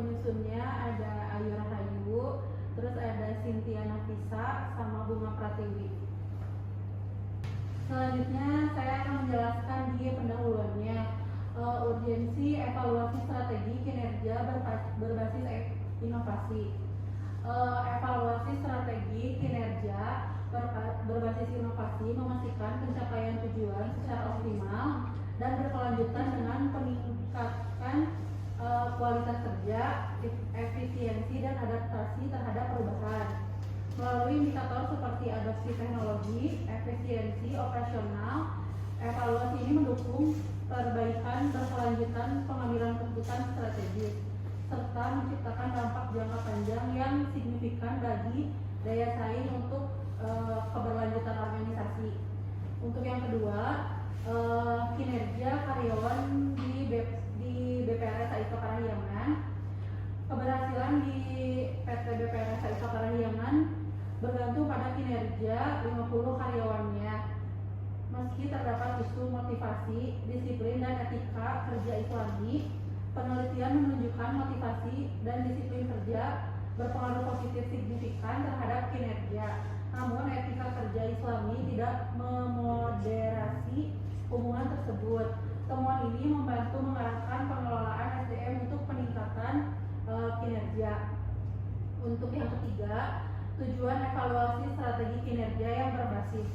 penyusunnya ada Ayu Rahayu, terus ada Cynthia Nafisa, sama Bunga Pratiwi. Selanjutnya saya akan menjelaskan di pendahuluannya urgensi evaluasi strategi kinerja berbasis inovasi. Evaluasi strategi kinerja berbasis inovasi memastikan pencapaian tujuan secara optimal dan berkelanjutan dengan peningkatan kualitas kerja, efisiensi, dan adaptasi terhadap perubahan. Melalui indikator seperti adopsi teknologi, efisiensi operasional, evaluasi ini mendukung perbaikan berkelanjutan pengambilan keputusan strategis, serta menciptakan dampak jangka panjang yang signifikan bagi daya saing untuk keberlanjutan organisasi. Untuk yang kedua, kinerja karyawan di BPRS AIKA Parahyangan. Keberhasilan di PT BPRS AIKA Parahyangan bergantung pada kinerja 50 karyawannya. Meski terdapat isu motivasi, disiplin, dan etika kerja Islami, penelitian menunjukkan motivasi dan disiplin kerja berpengaruh positif signifikan terhadap kinerja. Namun, etika kerja Islami tidak memoderasi hubungan tersebut. Temuan ini membantu mengarahkan pengelolaan SDM untuk peningkatan kinerja. Untuk yang ketiga, tujuan evaluasi strategi kinerja yang berbasis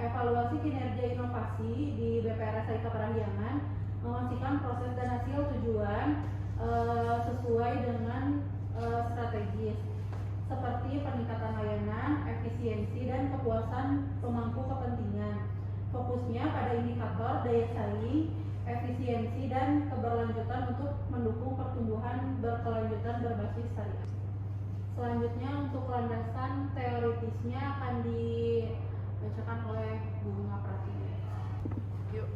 evaluasi kinerja inovasi di BPRS AIKA Parahyangan memastikan proses dan hasil tujuan sesuai dengan strategis seperti peningkatan layanan, efisiensi, dan kepuasan pemangku kepentingan. Fokusnya pada indikator daya saing, efisiensi, dan keberlanjutan untuk mendukung pertumbuhan berkelanjutan berbasis syariah. Selanjutnya untuk landasan teoritisnya akan dibacakan oleh Bunga Pratiwi. Yuk.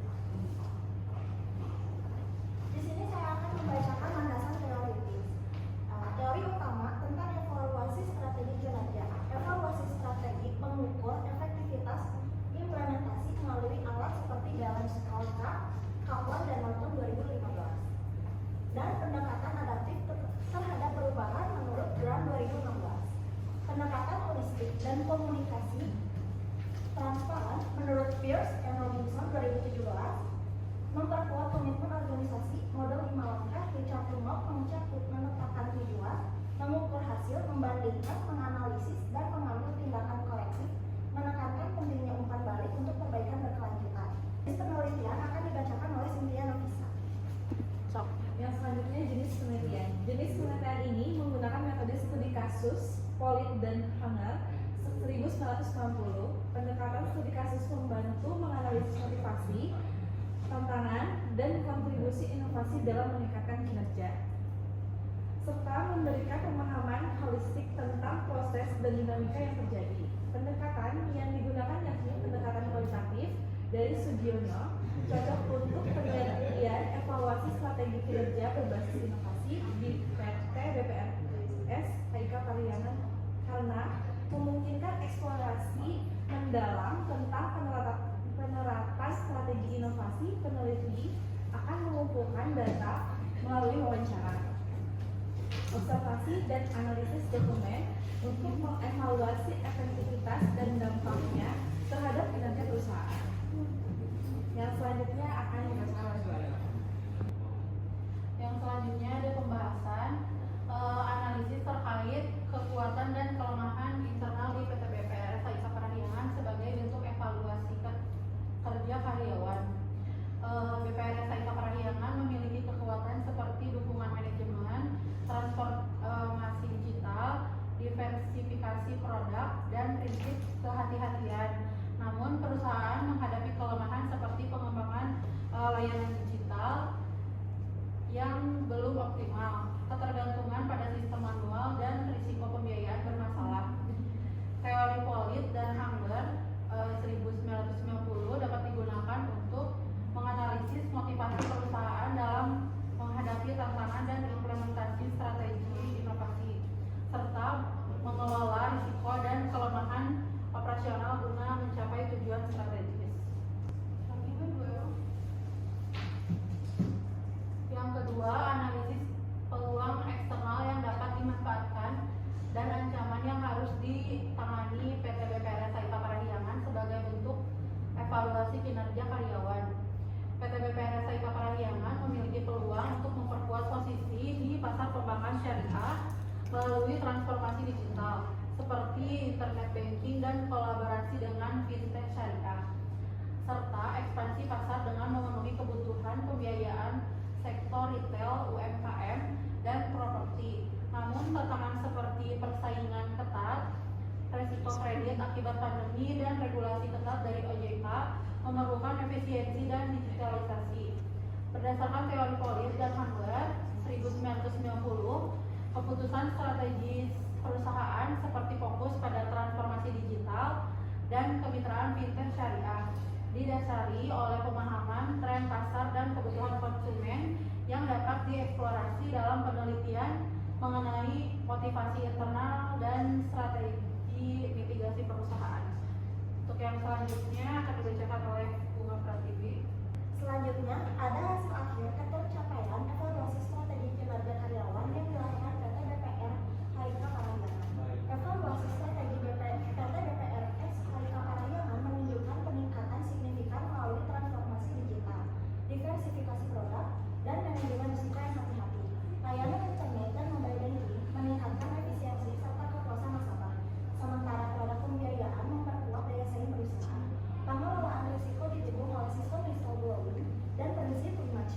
Di sini saya akan membacakan landasan teoritis. Teori utama tentang evaluasi strategi kinerja. Evaluasi strategi mengukur efektivitas implementasi melalui alat seperti dalam skala Kaplan dan Norton 2015 dan pendekatan adaptif terhadap perubahan menurut Brown 2016. Pendekatan holistik dan komunikasi transparan menurut Pierce and Robinson 2017 memperkuat komitmen organisasi model 5 langkah. Richard Lumop menetapkan tujuan, mengukur hasil, membandingkan, menganalisis, dan mengambil tindakan korektif, menekankan pentingnya umpan balik untuk perbaikan berkelanjutan. Penelitian akan dibacakan oleh Cynthia Nafisa. Yang selanjutnya jenis penelitian. Jenis penelitian ini menggunakan metode studi kasus, Polit dan Hanger 1990. Pendekatan studi kasus membantu menganalisis motivasi, tantangan, dan kontribusi inovasi dalam meningkatkan kinerja, serta memberikan pemahaman holistik tentang proses dan dinamika yang terjadi. Pendekatan yang digunakan yakni pendekatan kualitatif dari Sugiono, cocok untuk penelitian evaluasi strategi kinerja berbasis inovasi di PT BPRS AIKA Parahyangan karena memungkinkan eksplorasi mendalam tentang penerapan strategi inovasi. Peneliti akan mengumpulkan data melalui wawancara, observasi, dan analisis dokumen untuk mengevaluasi efektivitas dan dampaknya terhadap kinerja perusahaan. Yang selanjutnya akan dibacakan oleh Zoya. Yang selanjutnya ada pembahasan analisis terkait kekuatan dan kelemahan internal di PT BPRS AIKA Parahyangan sebagai bentuk evaluasi kerja karyawan. BPRS AIKA Parahyangan memiliki kekuatan seperti dukungan manajemen, transformasi digital, diversifikasi produk, dan prinsip kehati-hatian. Namun perusahaan menghadapi kelemahan seperti pengembangan layanan digital yang belum optimal, ketergantungan pada sistem manual, dan risiko pembiayaan bermasalah. Teori Polit dan Hanger 1990 dapat digunakan untuk menganalisis motivasi perusahaan dalam menghadapi tantangan dan implementasi strategi inovasi, serta mengelola risiko dan kelemahan operasional guna mencapai tujuan strategis. Yang kedua, analisis peluang melalui transformasi digital seperti internet banking dan kolaborasi dengan fintech syariah, serta ekspansi pasar dengan memenuhi kebutuhan pembiayaan sektor retail, UMKM, dan properti. Namun tantangan seperti persaingan ketat, resiko kredit akibat pandemi, dan regulasi ketat dari OJK memerlukan efisiensi dan digitalisasi. Berdasarkan teori Polit dan Handler 1990, keputusan strategis perusahaan seperti fokus pada transformasi digital dan kemitraan fintech syariah didasari oleh pemahaman tren pasar dan kebutuhan konsumen yang dapat dieksplorasi dalam penelitian mengenai motivasi internal dan strategi mitigasi perusahaan. Untuk yang selanjutnya akan dibacakan oleh Bunga Pratiwi. Selanjutnya, ada hasil akhir ketercapaian evaluasi strategi kinerja karyawan yang dilakukan PT BPR HIK Parahyangan. Evaluasi strategi PT BPR HIK Parahyangan menunjukkan peningkatan signifikan melalui transformasi digital, diversifikasi produk, dan manajemen risiko yang hati-hati. Layanan internet dan mobile banking meningkatkan efisiensi serta kepuasan nasabah, sementara produk pembiayaan memperkuat daya saing perusahaan. Pengelolaan risiko didukung oleh sistem whistleblowing dan prinsip 5C,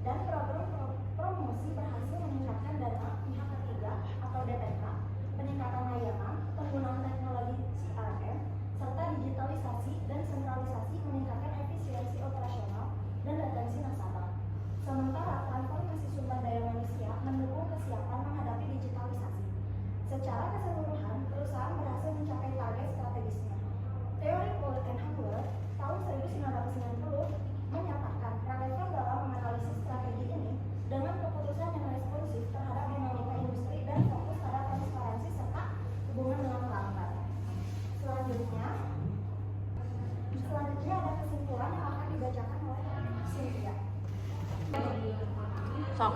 dan program promosi berhasil meningkatkan dana pihak ketiga atau DPK, peningkatan layanan, penggunaan teknologi CRM, serta digitalisasi dan sentralisasi meningkatkan efisiensi operasional dan latensi nasabah. Sementara transformasi sumber daya manusia mendukung kesiapan menghadapi digitalisasi. Secara keseluruhan, perusahaan berhasil mencapai target strategisnya. Teori Polit dan Handler tahun 1990 menyatakan relevan dalam menganalisis strategi ini dengan keputusan yang responsif terhadap dinamika industri dan fokus pada transparansi serta hubungan dengan pelanggan. Selanjutnya ada kesimpulan yang akan dibacakan oleh Cynthia. Sok.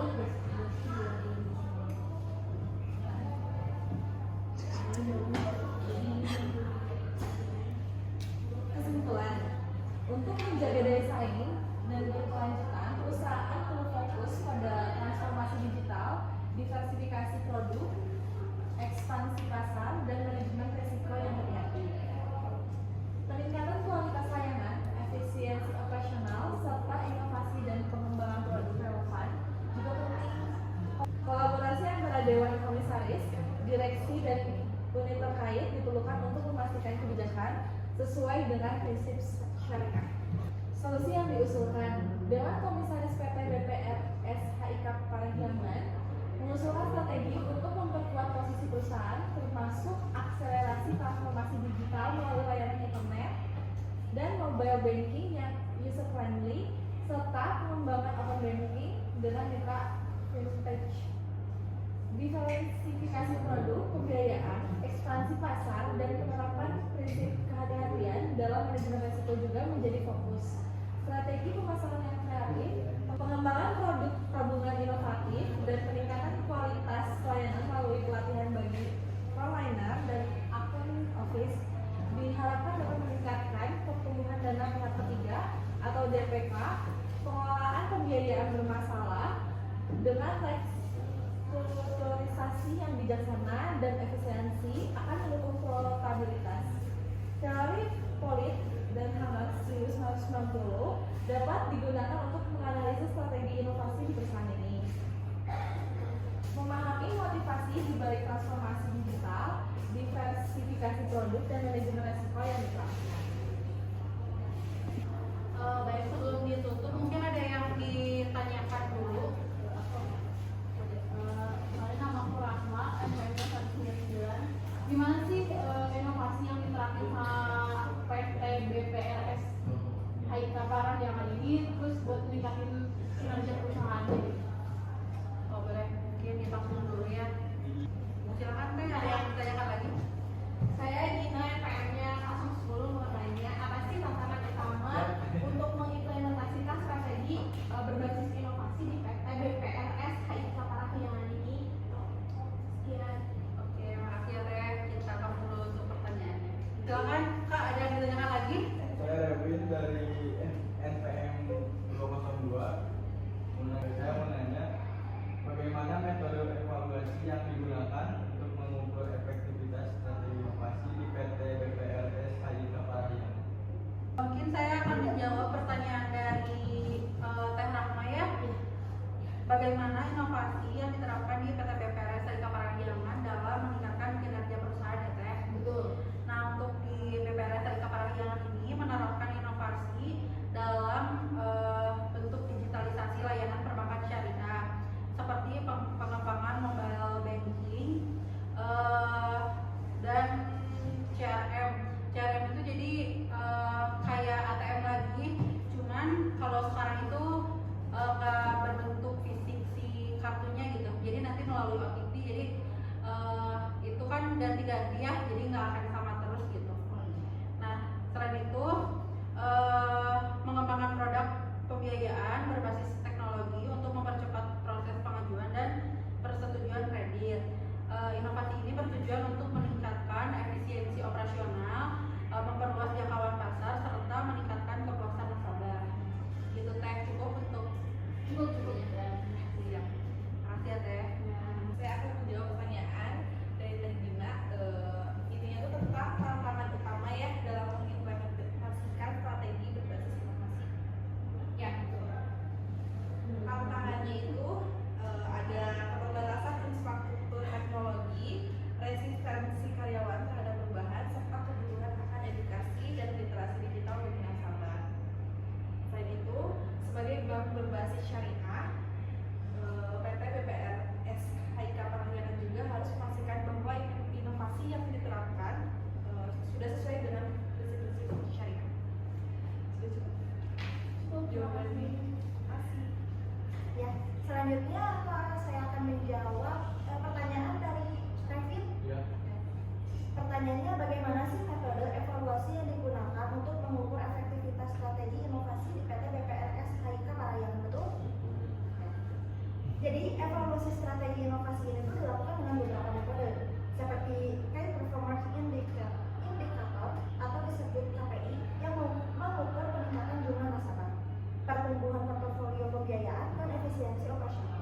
Kesimpulan, untuk menjaga daya saing dan berkelanjutan, perusahaan perlu fokus pada transformasi digital, diversifikasi produk, ekspansi pasar, dan manajemen risiko yang hati-hati. Peningkatan kualitas layanan, efisiensi operasional, serta inovasi dan pengembangan produk relevan juga penting. Kolaborasi antara Dewan Komisaris, Direksi, dan unit terkait diperlukan untuk memastikan kebijakan sesuai dengan prinsip syariah. Solusi yang diusulkan, Dewan Komisaris PT BPR HIK Parahyangan mengusulkan strategi untuk memperkuat posisi perusahaan, termasuk akselerasi transformasi digital melalui layanan internet dan mobile banking yang user friendly, serta pengembangan open banking dengan mitra fintech. Diversifikasi produk, pembiayaan, ekspansi pasar, dan penerapan prinsip kehati-hatian dalam manajemen risiko juga menjadi fokus. Strategi pemasaran yang kreatif, pengembangan produk tabungan inovatif, dan peningkatan kualitas layanan melalui pelatihan bagi frontliner dan account office diharapkan dapat meningkatkan pertumbuhan dana pihak ketiga atau DPK, pengelolaan pembiayaan bermasalah dengan strukturisasi yang bijaksana dan efisiensi akan mendukung profitabilitas. Teori Polit dan Handler 1990 dapat digunakan untuk menganalisis strategi inovasi di perusahaan ini. Memahami motivasi di balik transformasi digital, diversifikasi produk, dan manajemen risiko yang diterapkan. Baik, sebelum ditutup mungkin ada yang ditanyakan dulu. Nama aku Rahma, MPK 199. Gimana sih inovasi yang diterapkan sama PT BPRS HIK Parahyangan ini terus buat meningkatin kinerja perusahaan? inovasi yang diterapkan di PT BPR Syarikat Parahyangan dalam meningkatkan kinerja perusahaan ya Teh. Betul. Nah, untuk di BPR Syarikat Parahyangan ini menerapkan inovasi dalam bentuk digitalisasi layanan perbankan syariah seperti pengembangan mobile banking dan CRM. CRM itu jadi kayak ATM lagi, cuman kalau sekarang itu nggak berbentuk fisik si kartunya gitu. Jadi nanti melalui OTP. Jadi itu kan ganti-ganti ya, jadi nggak akan sama terus gitu. Nah, selain itu mengembangkan produk pembiayaan berbasis teknologi untuk mempercepat proses pengajuan dan persetujuan kredit. Inovasi ini bertujuan untuk meningkatkan efisiensi operasional, memperluas jangkauan pasar, serta meningkatkan kepuasan nasabah. Gitu Teh, cukup untuk Cukup ya. siang. Makasih ya Teh. Saya akan menjawab pertanyaan dari Teh Dina. Intinya itu tentang tantangan utama ya dalam mengimplementasikan strategi berbasis inovasi. Ya, betul. Tantangannya itu ada keterbatasan infrastruktur teknologi, resistensi karyawan terhadap perubahan, serta kebutuhan akan edukasi dan literasi digital bagi nasabah. Selain itu, sebagai bank berbasis syariah, PT BPR SHIK Parahyangan juga harus memastikan bahwa inovasi yang diterapkan sudah sesuai dengan prinsip-prinsip syariah. Sudah cukup? Jawabannya. Kasih. Ya, selanjutnya saya akan menjawab pertanyaan dari Kevin. Ya. Pertanyaannya, bagaimana sih metode evaluasi yang digunakan untuk mengukur efektivitas strategi inovasi di PT BPRS HIK Parahyangan, betul? Jadi evaluasi strategi inovasi ini tuh dilakukan dengan beberapa metode seperti Key Performance Indicator atau disebut KPI yang mengukur peningkatan jumlah nasabah, pertumbuhan portofolio pembiayaan dan efisiensi operasional.